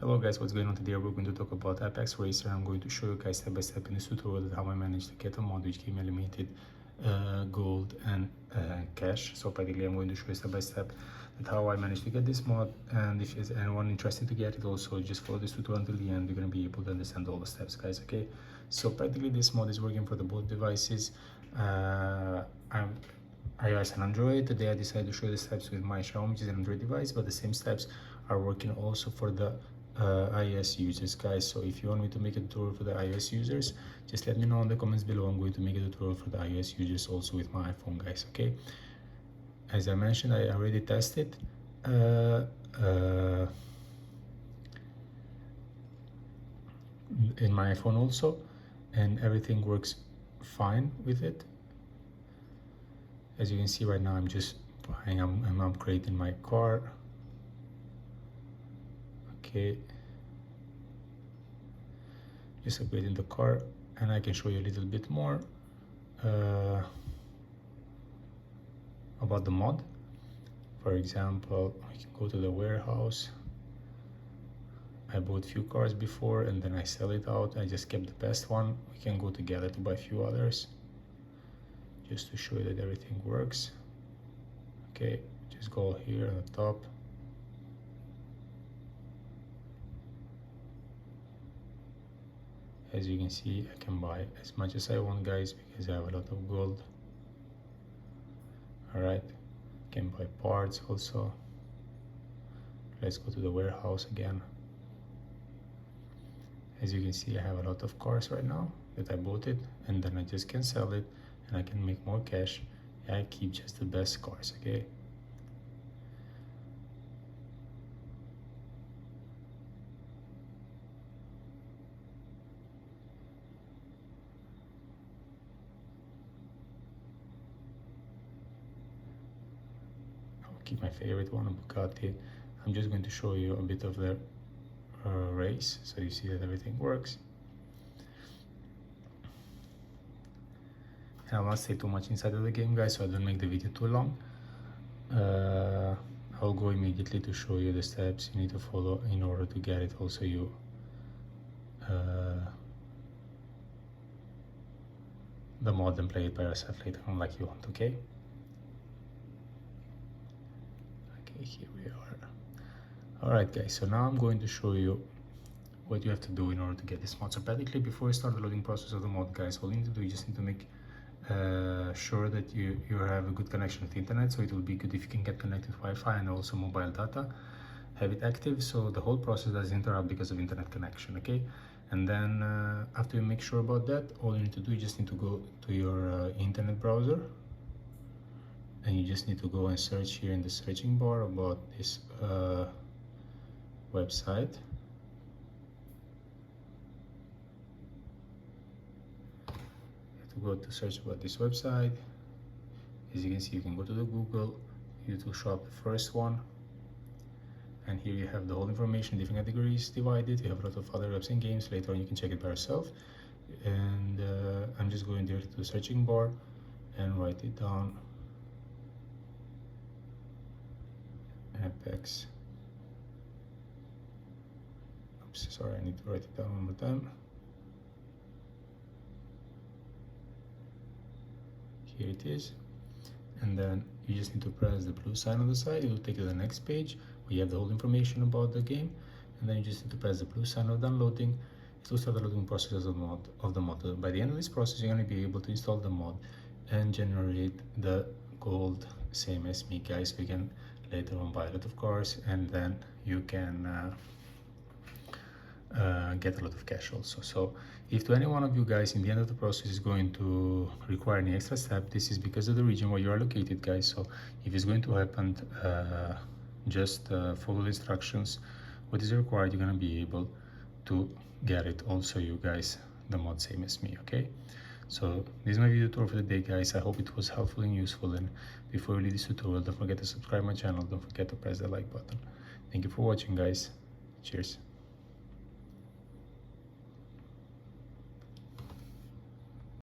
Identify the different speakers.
Speaker 1: Hello guys, what's going on today? We're going to talk about Apex Rcer. I'm going to show you guys step by step in this tutorial how I managed to get a mod which gave me limited gold and cash. So practically I'm going to show you step by step that how I managed to get this mod, and if there's anyone interested to get it, also just follow this tutorial until the end. You're going to be able to understand all the steps, guys. Okay, so practically this mod is working for the both devices, iOS and Android. Today I decided to show you the steps with my Xiaomi, which is an Android device, but the same steps are working also for the iOS users, guys. So if you want me to make a tutorial for the iOS users, just let me know in the comments below. I'm going to make a tutorial for the iOS users also with my iPhone, guys. Okay, as I mentioned, I already tested in my iPhone also, and everything works fine with it. As you can see right now, I'm upgrading my car. Okay, just upgrading the car, and I can show you a little bit more about the mod. For example, I can go to the warehouse. I bought few cars before and then I sell it out. I just kept the best one. We can go together to buy a few others, just to show you that everything works. Okay, just go here on the top. As you can see, I can buy as much as I want, guys, because I have a lot of gold. Alright, can buy parts also. Let's go to the warehouse again. As you can see, I have a lot of cars right now that I bought it, and then I just can sell it and I can make more cash. I keep just the best cars. Okay, keep my favorite one, a Bugatti. I'm just going to show you a bit of the race, so you see that everything works. And I won't stay too much inside of the game, guys, so I don't make the video too long. I'll go immediately to show you the steps you need to follow in order to get it. Also, you the mod and play it by yourself later on like you want. Okay, here we are. All right, guys, so now I'm going to show you what you have to do in order to get this mod. So practically, before you start the loading process of the mod, guys, all you need to do, you just need to make sure that you have a good connection with the internet. So it will be good if you can get connected to Wi-Fi and also mobile data. Have it active so the whole process doesn't interrupt because of internet connection. Okay, and then after you make sure about that, all you need to do, you just need to go to your internet browser, and you just need to go and search here in the searching bar about this website. You have to go to search about this website. As you can see, you can go to the Google, it will show up the first one, and here you have the whole information, different categories divided. You have a lot of other apps and games. Later on you can check it by yourself. And I'm just going there to the searching bar and write it down. Apex. Oops, sorry, I need to write it down one more time. Here it is. And then you just need to press the blue sign on the side. It will take you to the next page where you have the whole information about the game. And then you just need to press the blue sign of downloading. It will start the loading process of the mod. By the end of this process, you're going to be able to install the mod and generate the gold, same as me, guys. We can later on buy a lot of cars, and then you can get a lot of cash also. So if to any one of you guys in the end of the process is going to require any extra step, this is because of the region where you are located, guys. So if it's going to happen, just follow the instructions. What is required, you're going to be able to get it also, you guys, the mod, same as me. Okay, so this is my video tutorial for the day, guys. I hope it was helpful and useful, and before you leave this tutorial, don't forget to subscribe my channel, don't forget to press the like button. Thank you for watching, guys. Cheers.